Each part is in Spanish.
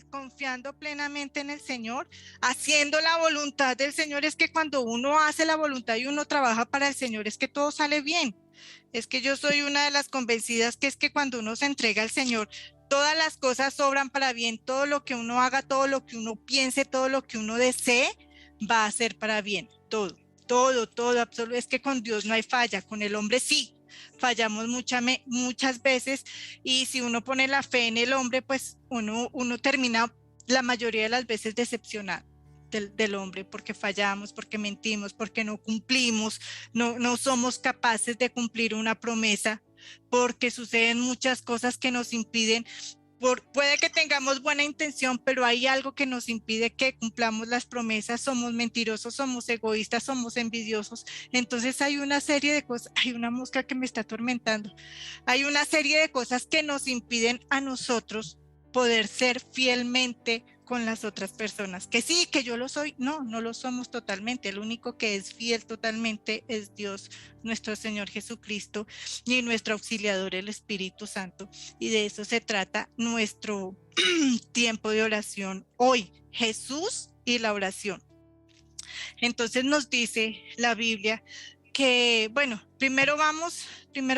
confiando plenamente en el Señor, haciendo la voluntad del Señor. Es que cuando uno hace la voluntad y uno trabaja para el Señor, es que todo sale bien. Es que yo soy una de las convencidas que es que cuando uno se entrega al Señor, todas las cosas obran para bien, todo lo que uno haga, todo lo que uno piense, todo lo que uno desee, va a ser para bien, todo, todo, absoluto. Es que con Dios no hay falla, con el hombre sí, fallamos muchas veces, y si uno pone la fe en el hombre, pues uno termina la mayoría de las veces decepcionado del hombre, porque fallamos, porque mentimos, porque no cumplimos, no somos capaces de cumplir una promesa, porque suceden muchas cosas que nos impiden. Puede que tengamos buena intención, pero hay algo que nos impide que cumplamos las promesas. Somos mentirosos, somos egoístas, somos envidiosos. Entonces hay una serie de cosas. Hay una mosca que me está atormentando. Hay una serie de cosas que nos impiden a nosotros poder ser fielmente con las otras personas. Que sí, que yo lo soy. No lo somos totalmente. El único que es fiel totalmente es Dios, nuestro Señor Jesucristo, y nuestro auxiliador, el Espíritu Santo. Y de eso se trata nuestro tiempo de oración hoy, Jesús y la oración. Entonces nos dice la Biblia que, bueno, primero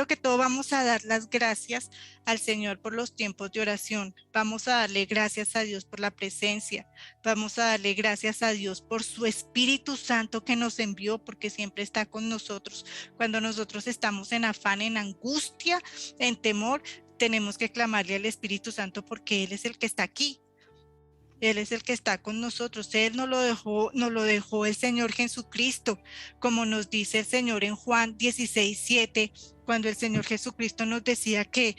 que todo vamos a dar las gracias al Señor por los tiempos de oración. Vamos a darle gracias a Dios por la presencia. Vamos a darle gracias a Dios por su Espíritu Santo que nos envió, porque siempre está con nosotros. Cuando nosotros estamos en afán, en angustia, en temor, tenemos que clamarle al Espíritu Santo, porque Él es el que está aquí. Él es el que está con nosotros. Él nos lo dejó el Señor Jesucristo, como nos dice el Señor en Juan 16:7, cuando el Señor Jesucristo nos decía que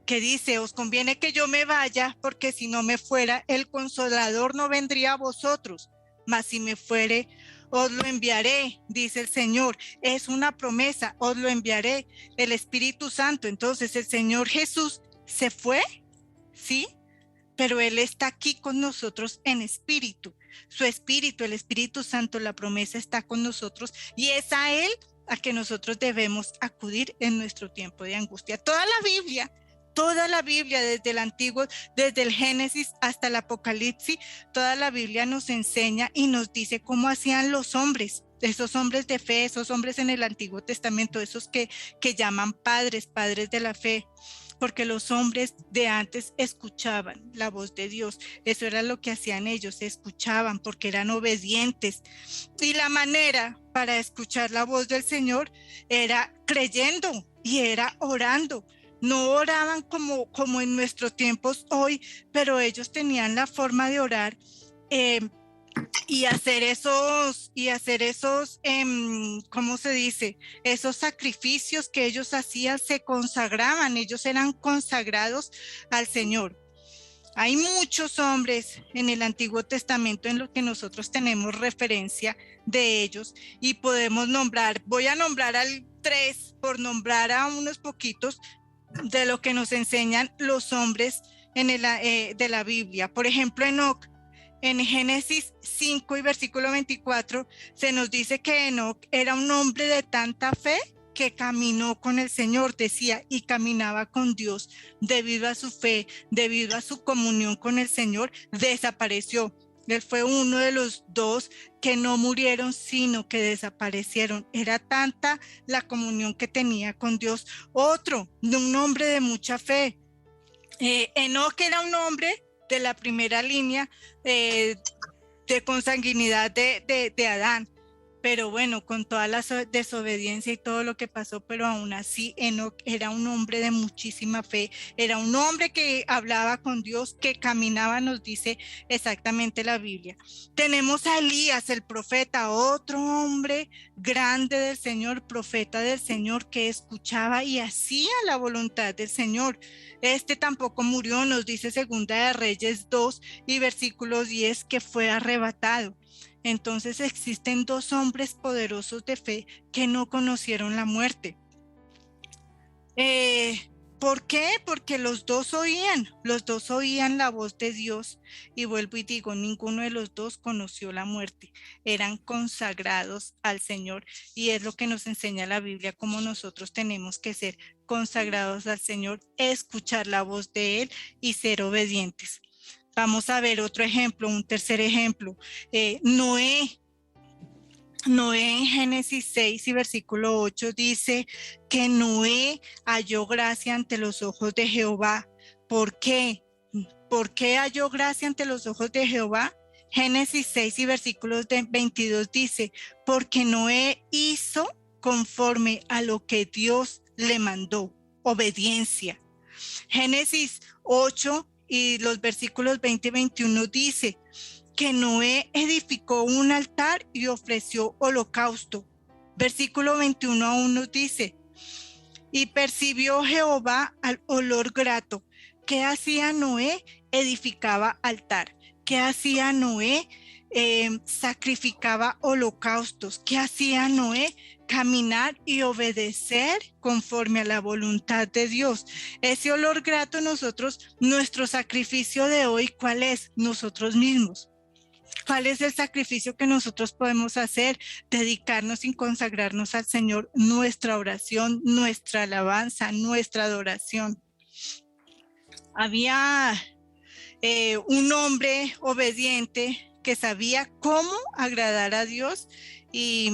dice: os conviene que yo me vaya, porque si no me fuera, el Consolador no vendría a vosotros, mas si me fuere, os lo enviaré, dice el Señor. Es una promesa, os lo enviaré, el Espíritu Santo. Entonces el Señor Jesús se fue, ¿sí? Pero Él está aquí con nosotros en espíritu. Su espíritu, el Espíritu Santo, la promesa está con nosotros, y es a Él a que nosotros debemos acudir en nuestro tiempo de angustia. Toda la Biblia, desde el Antiguo, desde el Génesis hasta el Apocalipsis, toda la Biblia nos enseña y nos dice cómo hacían los hombres, esos hombres de fe, esos hombres en el Antiguo Testamento, esos que llaman padres de la fe, porque los hombres de antes escuchaban la voz de Dios. Eso era lo que hacían ellos, escuchaban porque eran obedientes. Y la manera para escuchar la voz del Señor era creyendo y era orando. No oraban como en nuestros tiempos hoy, pero ellos tenían la forma de orar, y hacer esos, ¿cómo se dice? Esos sacrificios que ellos hacían, se consagraban, ellos eran consagrados al Señor. Hay muchos hombres en el Antiguo Testamento en lo que nosotros tenemos referencia de ellos, y podemos voy a nombrar al 3, por nombrar a unos poquitos de lo que nos enseñan los hombres de la Biblia. Por ejemplo, Enoc. En Génesis 5 y versículo 24 se nos dice que Enoc era un hombre de tanta fe que caminó con el Señor, decía, y caminaba con Dios. Debido a su fe, debido a su comunión con el Señor, desapareció. Él fue uno de los 2 que no murieron, sino que desaparecieron. Era tanta la comunión que tenía con Dios. Otro, un hombre de mucha fe. Enoc era un hombre de la primera línea de consanguinidad de Adán, pero bueno, con toda la desobediencia y todo lo que pasó, pero aún así Enoc era un hombre de muchísima fe, era un hombre que hablaba con Dios, que caminaba, nos dice exactamente la Biblia. Tenemos a Elías, el profeta, otro hombre grande del Señor, profeta del Señor, que escuchaba y hacía la voluntad del Señor. Este tampoco murió, nos dice Segunda de Reyes 2 y versículo 10, que fue arrebatado. Entonces existen 2 hombres poderosos de fe que no conocieron la muerte. ¿Por qué? Porque los dos oían la voz de Dios. Y vuelvo y digo, ninguno de los dos conoció la muerte. Eran consagrados al Señor. Y es lo que nos enseña la Biblia, cómo nosotros tenemos que ser consagrados al Señor, escuchar la voz de Él y ser obedientes. Vamos a ver otro ejemplo, un tercer ejemplo. Noé en Génesis 6 y versículo 8 dice que Noé halló gracia ante los ojos de Jehová. ¿Por qué? ¿Por qué halló gracia ante los ojos de Jehová? Génesis 6 y versículos 22 dice, porque Noé hizo conforme a lo que Dios le mandó, obediencia. Génesis 8 y los versículos 20 y 21 dice que Noé edificó un altar y ofreció holocausto. Versículo 21 aún nos dice, y percibió Jehová al olor grato. ¿Qué hacía Noé? Edificaba altar. ¿Qué hacía Noé? Sacrificaba holocaustos. ¿Qué hacía Noé? Caminar y obedecer conforme a la voluntad de Dios. Ese olor grato nosotros, nuestro sacrificio de hoy, ¿cuál es? Nosotros mismos. ¿Cuál es el sacrificio que nosotros podemos hacer? Dedicarnos y consagrarnos al Señor, nuestra oración, nuestra alabanza, nuestra adoración. Había un hombre obediente que sabía cómo agradar a Dios y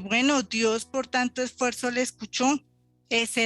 bueno, Dios por tanto esfuerzo le escuchó. Ese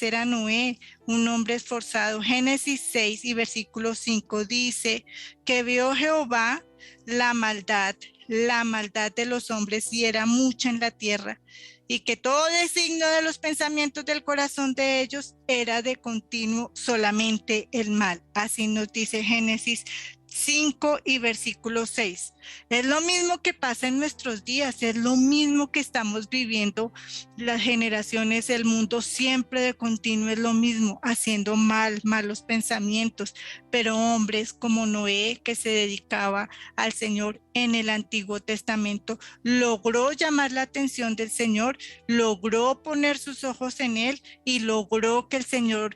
era Noé, un hombre esforzado. Génesis 6 y versículo 5 dice que vio Jehová la maldad de los hombres y era mucha en la tierra, y que todo designio de los pensamientos del corazón de ellos era de continuo solamente el mal. Así nos dice Génesis 5 y versículo 6. Es lo mismo que pasa en nuestros días, es lo mismo que estamos viviendo las generaciones, el mundo siempre de continuo es lo mismo, haciendo malos pensamientos, pero hombres como Noé, que se dedicaba al Señor en el Antiguo Testamento, logró llamar la atención del Señor, logró poner sus ojos en él y logró que el Señor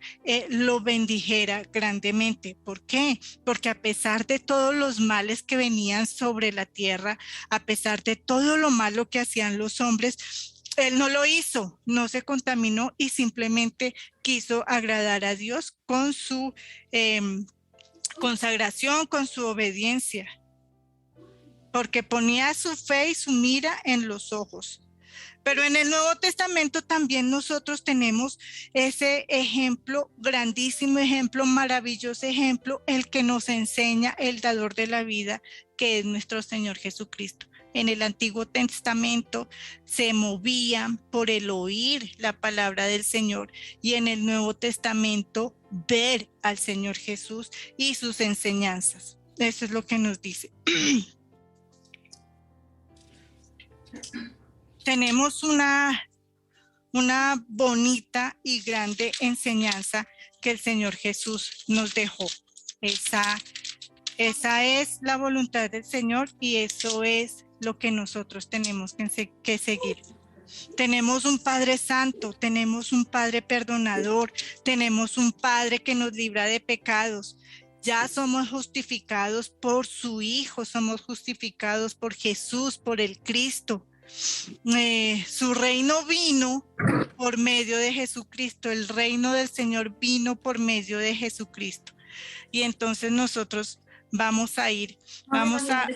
lo bendijera grandemente. ¿Por qué? Porque a pesar de todos los males que venían sobre la tierra, a pesar de todo lo malo que hacían los hombres, él no lo hizo, no se contaminó y simplemente quiso agradar a Dios con su consagración, con su obediencia, porque ponía su fe y su mira en los ojos. Pero en el Nuevo Testamento también nosotros tenemos ese ejemplo, grandísimo ejemplo, maravilloso ejemplo, el que nos enseña el dador de la vida, que es nuestro Señor Jesucristo. En el Antiguo Testamento se movían por el oír la palabra del Señor y en el Nuevo Testamento ver al Señor Jesús y sus enseñanzas. Eso es lo que nos dice. Tenemos una bonita y grande enseñanza que el Señor Jesús nos dejó. Esa es la voluntad del Señor y eso es lo que nosotros tenemos que seguir. Tenemos un Padre Santo, tenemos un Padre perdonador, tenemos un Padre que nos libra de pecados. Ya somos justificados por su Hijo, somos justificados por Jesús, por el Cristo. Su reino vino por medio de Jesucristo, el reino del Señor vino por medio de Jesucristo. Y entonces nosotros vamos a ir, vamos a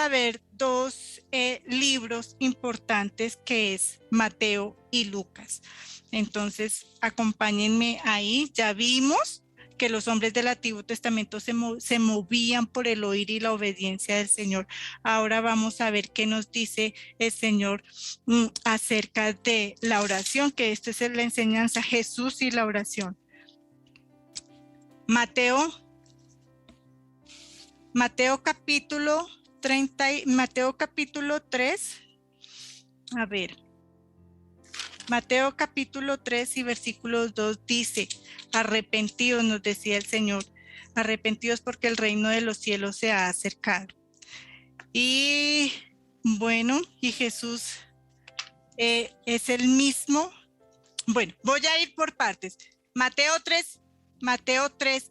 ver dos libros importantes que es Mateo y Lucas. Entonces acompáñenme ahí, ya vimos que los hombres del Antiguo Testamento se movían por el oír y la obediencia del Señor. Ahora vamos a ver qué nos dice el Señor acerca de la oración, que esto es la enseñanza, Jesús y la oración. Mateo capítulo 3, a ver. Mateo capítulo 3 y versículos 2 dice, arrepentidos, nos decía el Señor, arrepentidos porque el reino de los cielos se ha acercado. Y bueno, y Jesús es el mismo. Bueno, voy a ir por partes. Mateo 3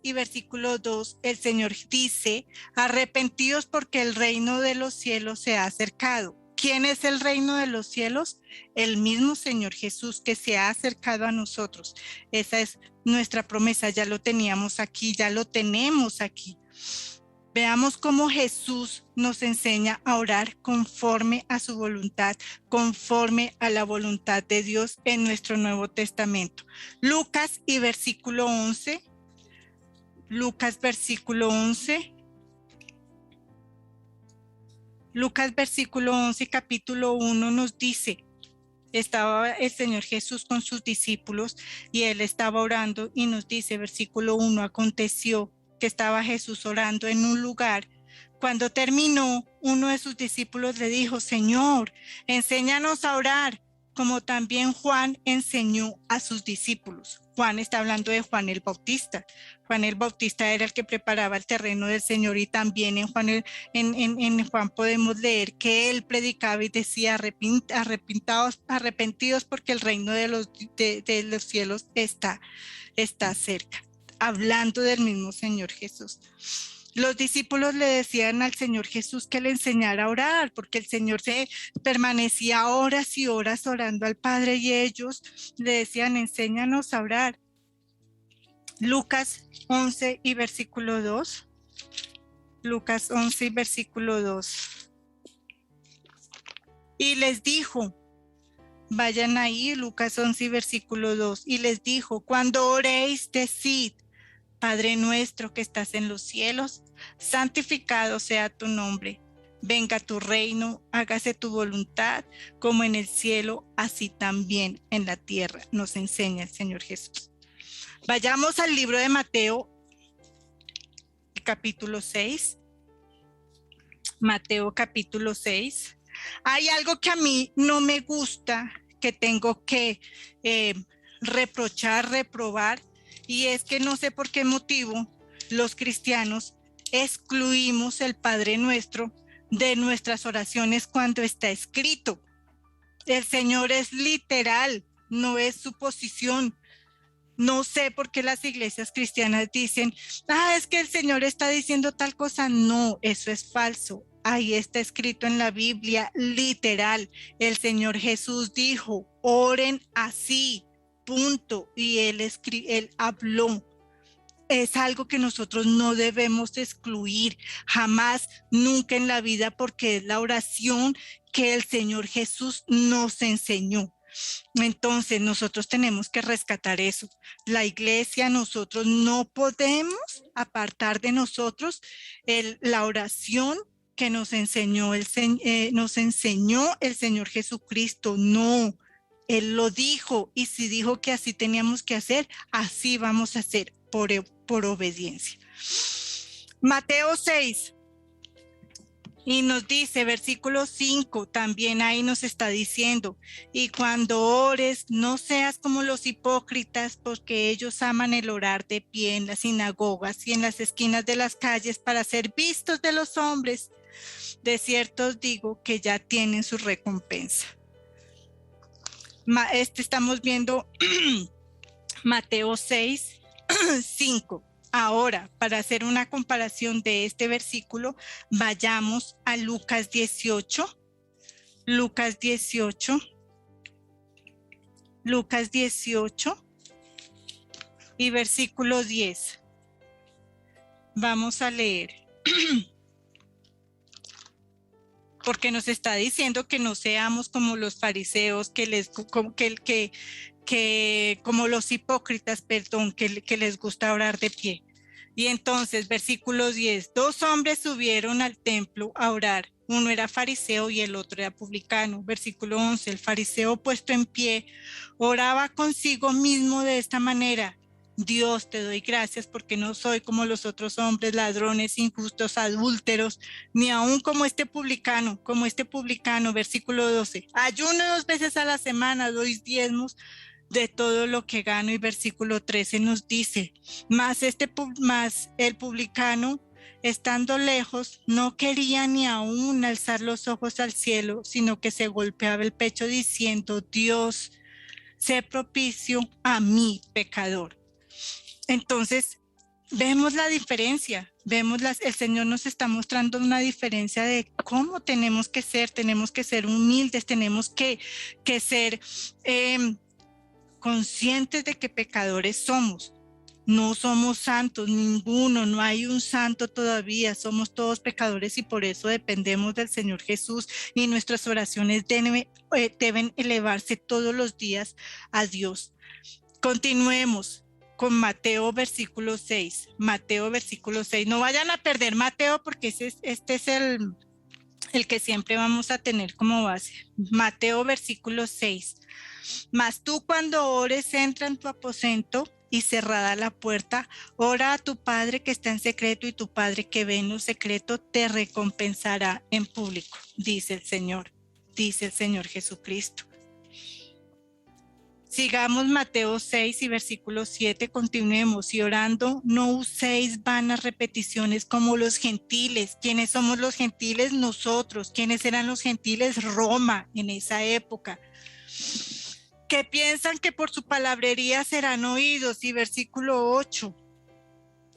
y versículo 2, el Señor dice, arrepentidos porque el reino de los cielos se ha acercado. ¿Quién es el reino de los cielos? El mismo Señor Jesús que se ha acercado a nosotros. Esa es nuestra promesa, ya lo teníamos aquí, ya lo tenemos aquí. Veamos cómo Jesús nos enseña a orar conforme a su voluntad, conforme a la voluntad de Dios en nuestro Nuevo Testamento. Lucas y versículo 11. Lucas versículo 11. Lucas versículo 11, capítulo 1 nos dice, estaba el Señor Jesús con sus discípulos y él estaba orando y nos dice, versículo 1, aconteció que estaba Jesús orando en un lugar. Cuando terminó, uno de sus discípulos le dijo, Señor, enséñanos a orar, como también Juan enseñó a sus discípulos. Juan está hablando de Juan el Bautista. Juan el Bautista era el que preparaba el terreno del Señor y también en Juan podemos leer que él predicaba y decía arrepentidos porque el reino de los cielos está cerca, hablando del mismo Señor Jesús. Los discípulos le decían al Señor Jesús que le enseñara a orar, porque el Señor se permanecía horas y horas orando al Padre y ellos le decían, enséñanos a orar. Lucas 11 y versículo 2. Lucas 11 y versículo 2. Y les dijo, vayan ahí, Lucas 11 y versículo 2. Y les dijo, cuando oréis, decid, Padre nuestro que estás en los cielos, santificado sea tu nombre. Venga tu reino, hágase tu voluntad, como en el cielo, así también en la tierra, nos enseña el Señor Jesús. Vayamos al libro de Mateo, capítulo 6. Mateo, capítulo 6. Hay algo que a mí no me gusta, que tengo que reprobar, y es que no sé por qué motivo los cristianos excluimos el Padre Nuestro de nuestras oraciones cuando está escrito. El Señor es literal, no es suposición. No sé por qué las iglesias cristianas dicen, es que el Señor está diciendo tal cosa. No, eso es falso. Ahí está escrito en la Biblia, literal. El Señor Jesús dijo, oren así, punto. Y Él habló. Es algo que nosotros no debemos excluir jamás, nunca en la vida, porque es la oración que el Señor Jesús nos enseñó. Entonces nosotros tenemos que rescatar eso. La iglesia, nosotros no podemos apartar de nosotros la oración que nos enseñó el Señor Jesucristo. No, Él lo dijo, y si dijo que así teníamos que hacer, así vamos a hacer por obediencia. Mateo 6. Y nos dice, versículo 5, también ahí nos está diciendo, y cuando ores, no seas como los hipócritas, porque ellos aman el orar de pie en las sinagogas y en las esquinas de las calles para ser vistos de los hombres. De cierto os digo que ya tienen su recompensa. Estamos viendo Mateo 6, 5. Ahora, para hacer una comparación de este versículo, vayamos a Lucas 18. Lucas 18. Lucas 18 y versículo 10. Vamos a leer. Porque nos está diciendo que no seamos como los fariseos, como los hipócritas, que les gusta orar de pie. Y entonces, versículo 10, 2 hombres subieron al templo a orar. Uno era fariseo y el otro era publicano. Versículo 11, el fariseo puesto en pie oraba consigo mismo de esta manera. Dios, te doy gracias porque no soy como los otros hombres, ladrones, injustos, adúlteros, ni aún como este publicano. Versículo 12, ayuno 2 veces a la semana, doy diezmos de todo lo que gano. Y versículo 13 nos dice, mas el publicano estando lejos, no quería ni aún alzar los ojos al cielo, sino que se golpeaba el pecho diciendo: Dios, sé propicio a mí, pecador. Entonces, vemos la diferencia, el Señor nos está mostrando una diferencia de cómo tenemos que ser humildes, tenemos que ser conscientes de que pecadores somos. No somos santos, ninguno, no hay un santo todavía, somos todos pecadores y por eso dependemos del Señor Jesús y nuestras oraciones deben elevarse todos los días a Dios. Continuemos con Mateo versículo 6. Mateo versículo 6. No vayan a perder Mateo porque este es el que siempre vamos a tener como base. Mateo versículo 6. Mas tú cuando ores, entra en tu aposento y cerrada la puerta, ora a tu Padre que está en secreto y tu Padre que ve en lo secreto te recompensará en público, dice el Señor Jesucristo. Sigamos Mateo 6 y versículo 7, continuemos. Y orando, no uséis vanas repeticiones como los gentiles. ¿Quiénes somos los gentiles? Nosotros. ¿Quiénes eran los gentiles? Roma en esa época. Que piensan que por su palabrería serán oídos. Y versículo 8.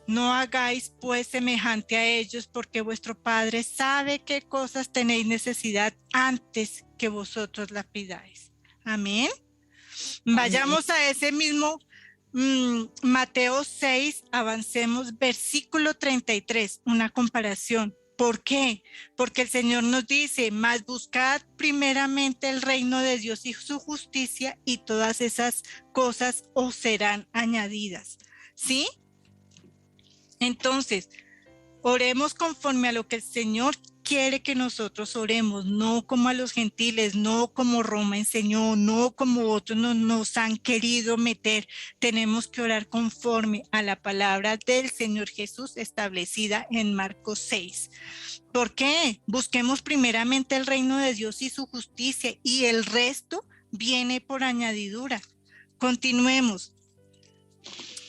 No hagáis pues semejante a ellos, porque vuestro Padre sabe qué cosas tenéis necesidad antes que vosotros la pidáis. Amén. Vayamos a ese mismo Mateo 6, avancemos versículo 33, una comparación. ¿Por qué? Porque el Señor nos dice: mas buscad primeramente el reino de Dios y su justicia, y todas esas cosas os serán añadidas. ¿Sí? Entonces, oremos conforme a lo que el Señor quiere que nosotros oremos, no como a los gentiles, no como Roma enseñó, no como otros nos han querido meter. Tenemos que orar conforme a la palabra del Señor Jesús establecida en Marcos 6. ¿Por qué? Busquemos primeramente el reino de Dios y su justicia, y el resto viene por añadidura. Continuemos.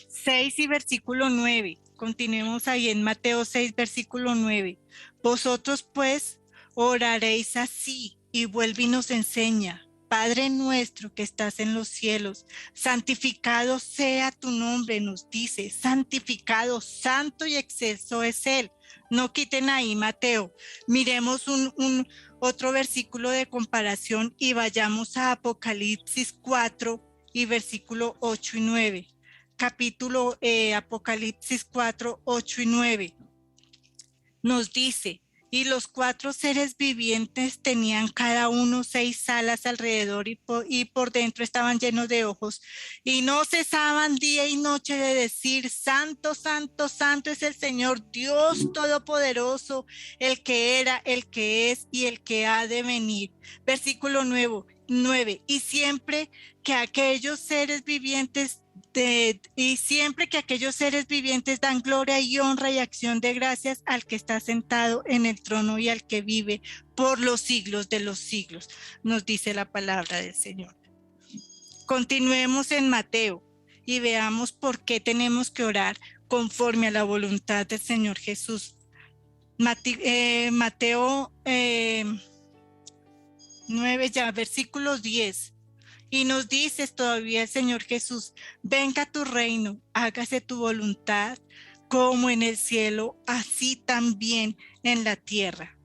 6 y versículo 9. Continuemos ahí en Mateo 6, versículo 9. Vosotros pues oraréis así, y vuelve y nos enseña: Padre nuestro que estás en los cielos, santificado sea tu nombre, nos dice, santificado, santo y excelso es Él. No quiten ahí Mateo. Miremos otro versículo de comparación y vayamos a Apocalipsis 4 y versículo 8 y 9. Capítulo Apocalipsis 4, 8 y 9. Nos dice: y los 4 seres vivientes tenían cada uno 6 alas alrededor y por dentro estaban llenos de ojos, y no cesaban día y noche de decir: Santo, santo, santo es el Señor Dios Todopoderoso, el que era, el que es y el que ha de venir. Versículo 9. Y siempre que aquellos seres vivientes dan gloria y honra y acción de gracias al que está sentado en el trono y al que vive por los siglos de los siglos, nos dice la palabra del Señor. Continuemos en Mateo y veamos por qué tenemos que orar conforme a la voluntad del Señor Jesús. Mateo 9 ya, versículo 10. Y nos dices todavía el Señor Jesús: venga tu reino, hágase tu voluntad, como en el cielo, así también en la tierra.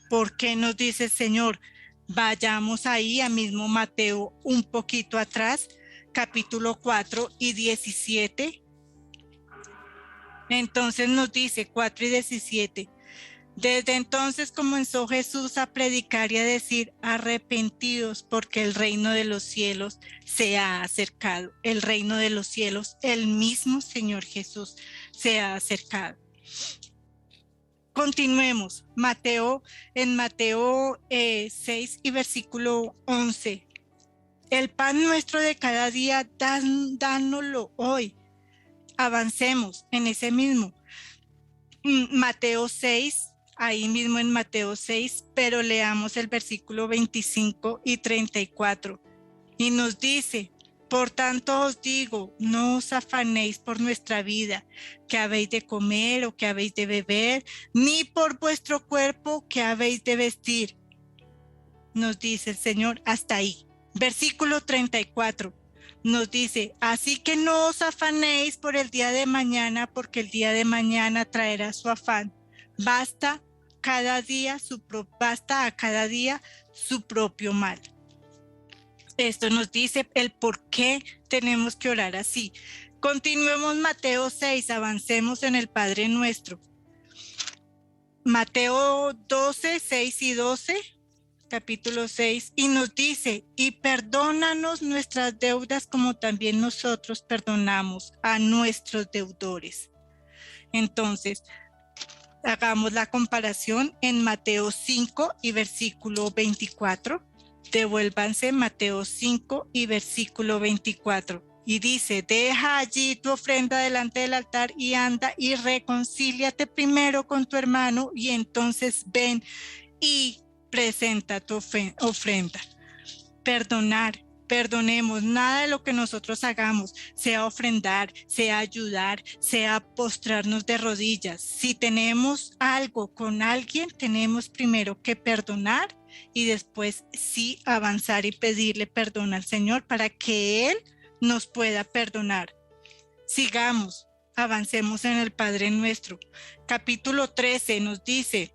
¿Por qué nos dice el Señor? Vayamos ahí a mismo Mateo un poquito atrás, capítulo 4 y 17. Entonces nos dice 4 y 17. Desde entonces comenzó Jesús a predicar y a decir: arrepentidos, porque el reino de los cielos se ha acercado. El reino de los cielos, el mismo Señor Jesús se ha acercado. Continuemos. En Mateo 6 y versículo 11. El pan nuestro de cada día, dánoslo hoy. Avancemos en ese mismo. Mateo 6. Ahí mismo en Mateo 6, pero leamos el versículo 25 y 34. Y nos dice: Por tanto os digo, no os afanéis por nuestra vida, que habéis de comer o que habéis de beber, ni por vuestro cuerpo, que habéis de vestir. Nos dice el Señor hasta ahí. Versículo 34 nos dice, así que no os afanéis por el día de mañana, porque el día de mañana traerá su afán. Basta a cada día su propio mal. Esto nos dice el por qué tenemos que orar así. Continuemos Mateo 6, avancemos en el Padre Nuestro. Mateo 12, 6 y 12, capítulo 6, y nos dice, y perdónanos nuestras deudas como también nosotros perdonamos a nuestros deudores. Entonces, hagamos la comparación en Mateo 5 y versículo 24. Devuélvanse Mateo 5 y versículo 24. Y dice, deja allí tu ofrenda delante del altar y anda y reconcíliate primero con tu hermano y entonces ven y presenta tu ofrenda. Perdonemos, nada de lo que nosotros hagamos, sea ofrendar, sea ayudar, sea postrarnos de rodillas. Si tenemos algo con alguien, tenemos primero que perdonar y después sí avanzar y pedirle perdón al Señor para que Él nos pueda perdonar. Sigamos, avancemos en el Padre Nuestro. Capítulo 13 nos dice,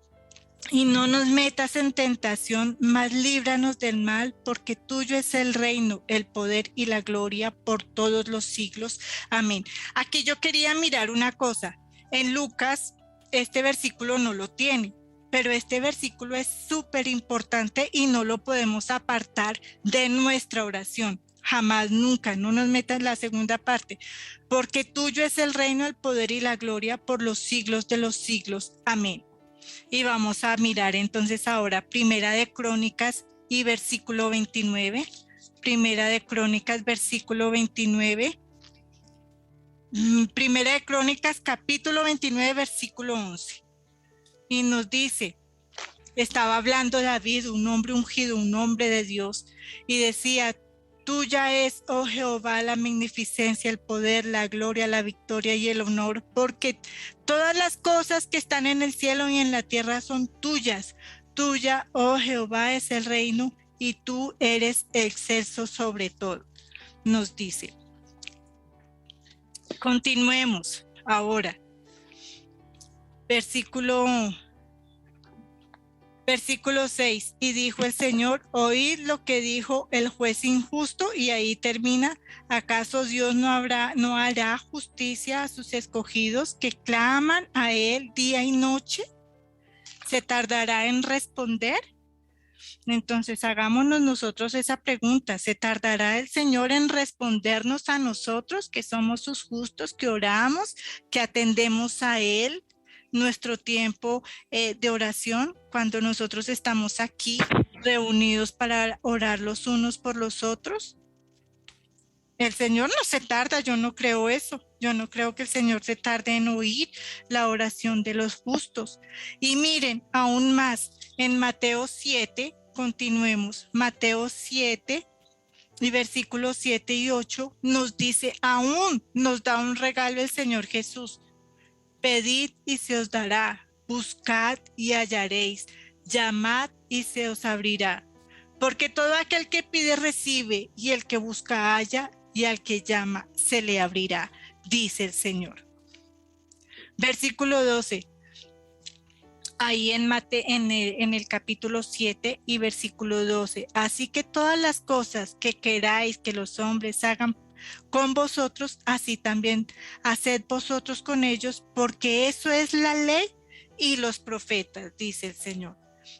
y no nos metas en tentación, mas líbranos del mal, porque tuyo es el reino, el poder y la gloria por todos los siglos. Amén. Aquí yo quería mirar una cosa. En Lucas, este versículo no lo tiene, pero este versículo es súper importante y no lo podemos apartar de nuestra oración. Jamás, nunca, no nos metas en la segunda parte, porque tuyo es el reino, el poder y la gloria por los siglos de los siglos. Amén. Y vamos a mirar entonces ahora Primera de Crónicas y versículo 29. Primera de Crónicas, versículo 29. Primera de Crónicas, capítulo 29, versículo 11. Y nos dice, estaba hablando David, un hombre ungido, un hombre de Dios, y decía, tuya es, oh Jehová, la magnificencia, el poder, la gloria, la victoria y el honor, porque todas las cosas que están en el cielo y en la tierra son tuyas. Tuya, oh Jehová, es el reino y tú eres excelso sobre todo, nos dice. Continuemos ahora. Versículo 6, y dijo el Señor, oíd lo que dijo el juez injusto, y ahí termina, ¿acaso Dios no hará justicia a sus escogidos que claman a Él día y noche? ¿Se tardará en responder? Entonces hagámonos nosotros esa pregunta, ¿se tardará el Señor en respondernos a nosotros que somos sus justos, que oramos, que atendemos a Él? Nuestro tiempo de oración, cuando nosotros estamos aquí reunidos para orar los unos por los otros. El Señor no se tarda, yo no creo eso. Yo no creo que el Señor se tarde en oír la oración de los justos. Y miren, aún más, en Mateo 7, continuemos, Mateo 7 y versículos 7 y 8 nos dice, aún nos da un regalo el Señor Jesús. Pedid y se os dará, buscad y hallaréis, llamad y se os abrirá. Porque todo aquel que pide recibe, y el que busca halla, y al que llama se le abrirá, dice el Señor. Versículo 12. Ahí en el capítulo 7 y versículo 12. Así que todas las cosas que queráis que los hombres hagan con vosotros, así también haced vosotros con ellos, porque eso es la ley y los profetas, dice el Señor.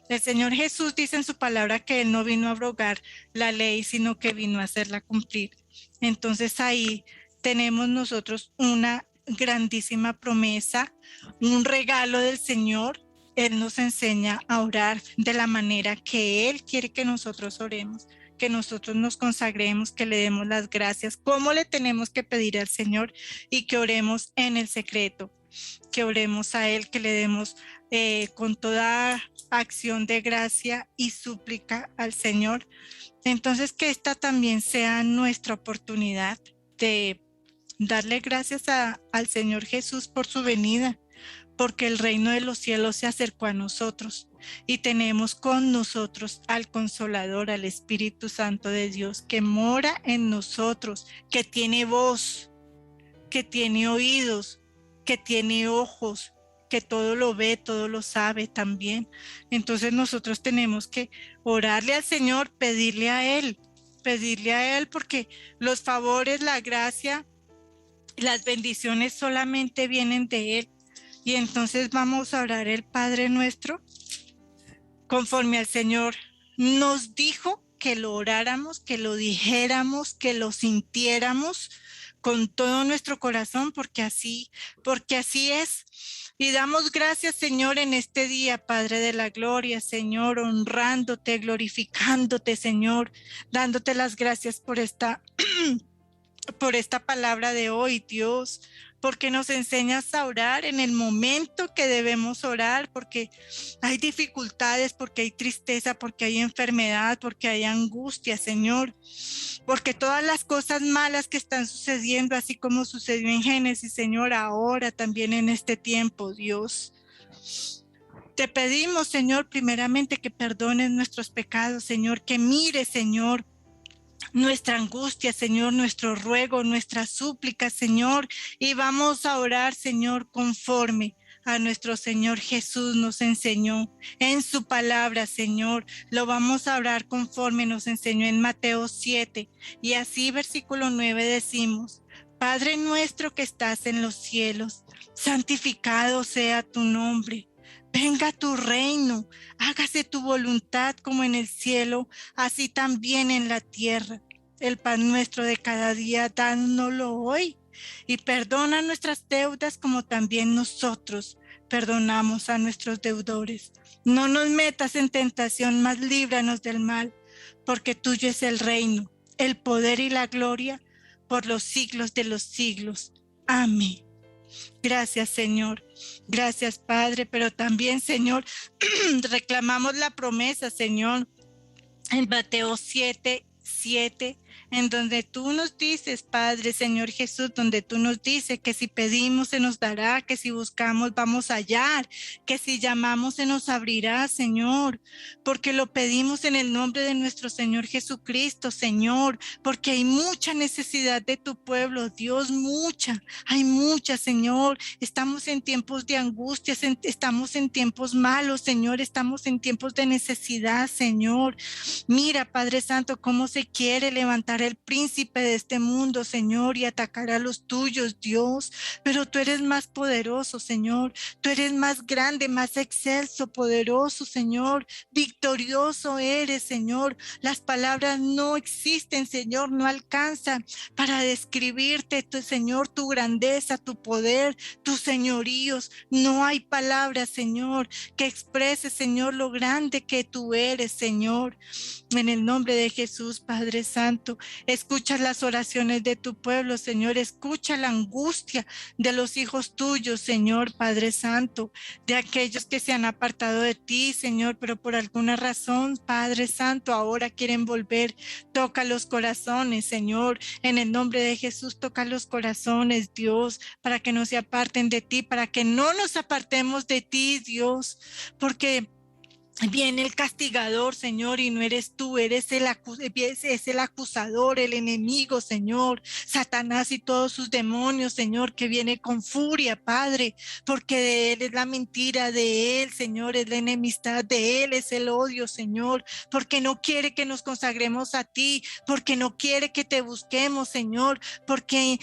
El Señor Jesús dice en su palabra que Él no vino a abrogar la ley, sino que vino a hacerla cumplir. Entonces ahí tenemos nosotros una grandísima promesa, un regalo del Señor. Él nos enseña a orar de la manera que Él quiere que nosotros oremos, que nosotros nos consagremos, que le demos las gracias, cómo le tenemos que pedir al Señor y que oremos en el secreto, que oremos a Él, que le demos con toda acción de gracia y súplica al Señor. Entonces, que esta también sea nuestra oportunidad de darle gracias al Señor Jesús por su venida, porque el reino de los cielos se acercó a nosotros y tenemos con nosotros al Consolador, al Espíritu Santo de Dios, que mora en nosotros, que tiene voz, que tiene oídos, que tiene ojos, que todo lo ve, todo lo sabe también. Entonces nosotros tenemos que orarle al Señor, pedirle a Él, porque los favores, la gracia, las bendiciones solamente vienen de Él. Y entonces vamos a orar el Padre Nuestro conforme al Señor nos dijo que lo oráramos, que lo dijéramos, que lo sintiéramos con todo nuestro corazón, porque así es. Y damos gracias, Señor, en este día, Padre de la gloria, Señor, honrándote, glorificándote, Señor, dándote las gracias por esta palabra de hoy, Dios, porque nos enseñas a orar en el momento que debemos orar, porque hay dificultades, porque hay tristeza, porque hay enfermedad, porque hay angustia, Señor, porque todas las cosas malas que están sucediendo, así como sucedió en Génesis, Señor, ahora también en este tiempo, Dios. Te pedimos, Señor, primeramente que perdones nuestros pecados, Señor, que mires, Señor, nuestra angustia, Señor, nuestro ruego, nuestra súplica, Señor, y vamos a orar, Señor, conforme a nuestro Señor Jesús nos enseñó en su palabra, Señor. Lo vamos a orar conforme nos enseñó en Mateo 7, y así versículo 9 decimos: Padre nuestro que estás en los cielos, santificado sea tu nombre. Venga tu reino, hágase tu voluntad como en el cielo, así también en la tierra. El pan nuestro de cada día, dánoslo hoy. Y perdona nuestras deudas como también nosotros perdonamos a nuestros deudores. No nos metas en tentación, mas líbranos del mal, porque tuyo es el reino, el poder y la gloria por los siglos de los siglos. Amén. Gracias, Señor. Gracias, Padre, pero también, Señor, reclamamos la promesa, Señor, en Mateo 7:7, en donde tú nos dices, Padre, Señor Jesús, donde tú nos dices que si pedimos se nos dará, que si buscamos vamos a hallar, que si llamamos se nos abrirá, Señor, porque lo pedimos en el nombre de nuestro Señor Jesucristo, Señor, porque hay mucha necesidad de tu pueblo, Dios, hay mucha, Señor. Estamos en tiempos de angustias, estamos en tiempos malos, Señor, estamos en tiempos de necesidad, Señor. Mira, Padre Santo, cómo se quiere levantar el príncipe de este mundo, Señor, y atacar a los tuyos, Dios. Pero tú eres más poderoso, Señor. Tú eres más grande, más excelso, poderoso, Señor. Victorioso eres, Señor. Las palabras no existen, Señor, no alcanzan para describirte, tu Señor, tu grandeza, tu poder, tus señoríos. No hay palabras, Señor, que exprese, Señor, lo grande que tú eres, Señor. En el nombre de Jesús, Padre Santo, escucha las oraciones de tu pueblo, Señor. Escucha la angustia de los hijos tuyos, Señor, Padre Santo, de aquellos que se han apartado de ti, Señor, pero por alguna razón, Padre Santo, ahora quieren volver. Toca los corazones, Señor. En el nombre de Jesús, toca los corazones, Dios, para que no se aparten de ti, para que no nos apartemos de ti, Dios, porque viene el castigador, Señor, y no eres tú, es el acusador, el enemigo, Señor, Satanás y todos sus demonios, Señor, que viene con furia, Padre, porque de él es la mentira, de él, Señor, es la enemistad, de él es el odio, Señor, porque no quiere que nos consagremos a ti, porque no quiere que te busquemos, Señor, porque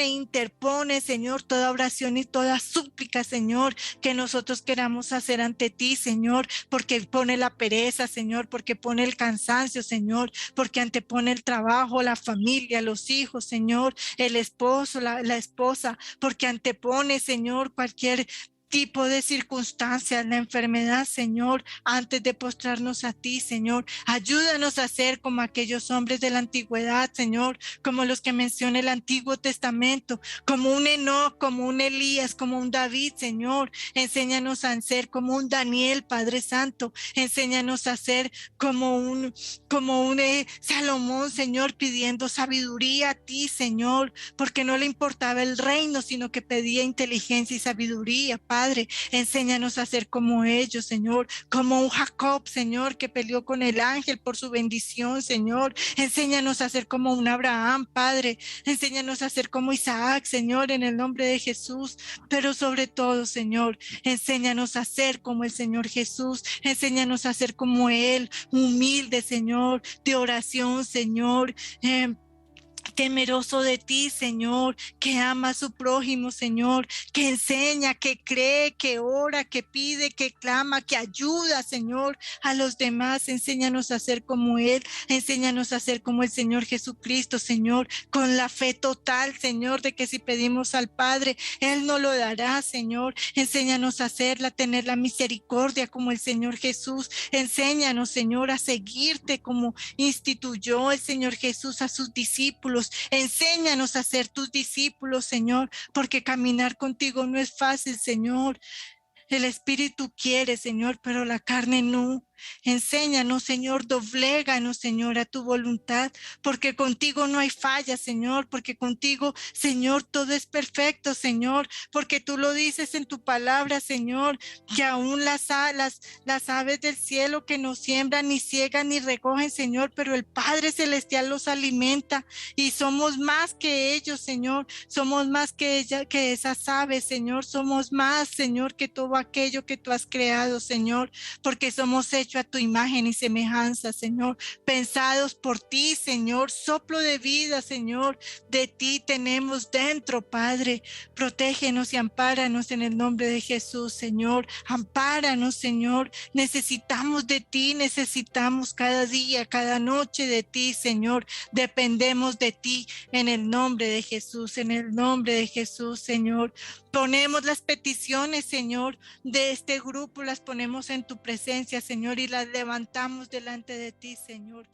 interpone, Señor, toda oración y toda súplica, Señor, que nosotros queramos hacer ante ti, Señor, porque pone la pereza, Señor, porque pone el cansancio, Señor, porque antepone el trabajo, la familia, los hijos, Señor, el esposo, la esposa, porque antepone, Señor, cualquier tipo de circunstancias, la enfermedad, Señor, antes de postrarnos a ti, Señor. Ayúdanos a ser como aquellos hombres de la antigüedad, Señor, como los que menciona el Antiguo Testamento, como un Enoc, como un Elías, como un David, Señor. Enséñanos a ser como un Daniel, Padre Santo. Enséñanos a ser como un Salomón, Señor, pidiendo sabiduría a ti, Señor, porque no le importaba el reino, sino que pedía inteligencia y sabiduría, Padre. Enséñanos a ser como ellos, Señor, como un Jacob, Señor, que peleó con el ángel por su bendición, Señor. Enséñanos a ser como un Abraham, Padre. Enséñanos a ser como Isaac, Señor, en el nombre de Jesús. Pero sobre todo, Señor, enséñanos a ser como el Señor Jesús. Enséñanos a ser como Él, humilde, Señor, de oración, Señor. Temeroso de ti, Señor, que ama a su prójimo, Señor, que enseña, que cree, que ora, que pide, que clama, que ayuda, Señor, a los demás. Enséñanos a ser como Él, enséñanos a ser como el Señor Jesucristo, Señor, con la fe total, Señor, de que si pedimos al Padre, Él nos lo dará, Señor. Enséñanos a hacerla, tener la misericordia como el Señor Jesús. Enséñanos, Señor, a seguirte como instituyó el Señor Jesús a sus discípulos. Enséñanos a ser tus discípulos, Señor, porque caminar contigo no es fácil, Señor. El Espíritu quiere, Señor, pero la carne no. Enséñanos, Señor, dobléganos, Señor, a tu voluntad, porque contigo no hay falla, Señor, porque contigo, Señor, todo es perfecto, Señor, porque tú lo dices en tu palabra, Señor, que aún las aves del cielo que no siembran, ni ciegan, ni recogen, Señor, pero el Padre Celestial los alimenta y somos más que ellos, Señor, somos más que esas aves, Señor, somos más, Señor, que todo aquello que tú has creado, Señor, porque somos hechos a tu imagen y semejanza, Señor, pensados por ti, Señor, soplo de vida, Señor, de ti tenemos dentro, Padre. Protégenos y ampáranos en el nombre de Jesús, Señor. Ampáranos, Señor. Necesitamos de ti, necesitamos cada día, cada noche de ti, Señor. Dependemos de ti en el nombre de Jesús, en el nombre de Jesús, Señor. Ponemos las peticiones, Señor, de este grupo, las ponemos en tu presencia, Señor, y las levantamos delante de ti, Señor.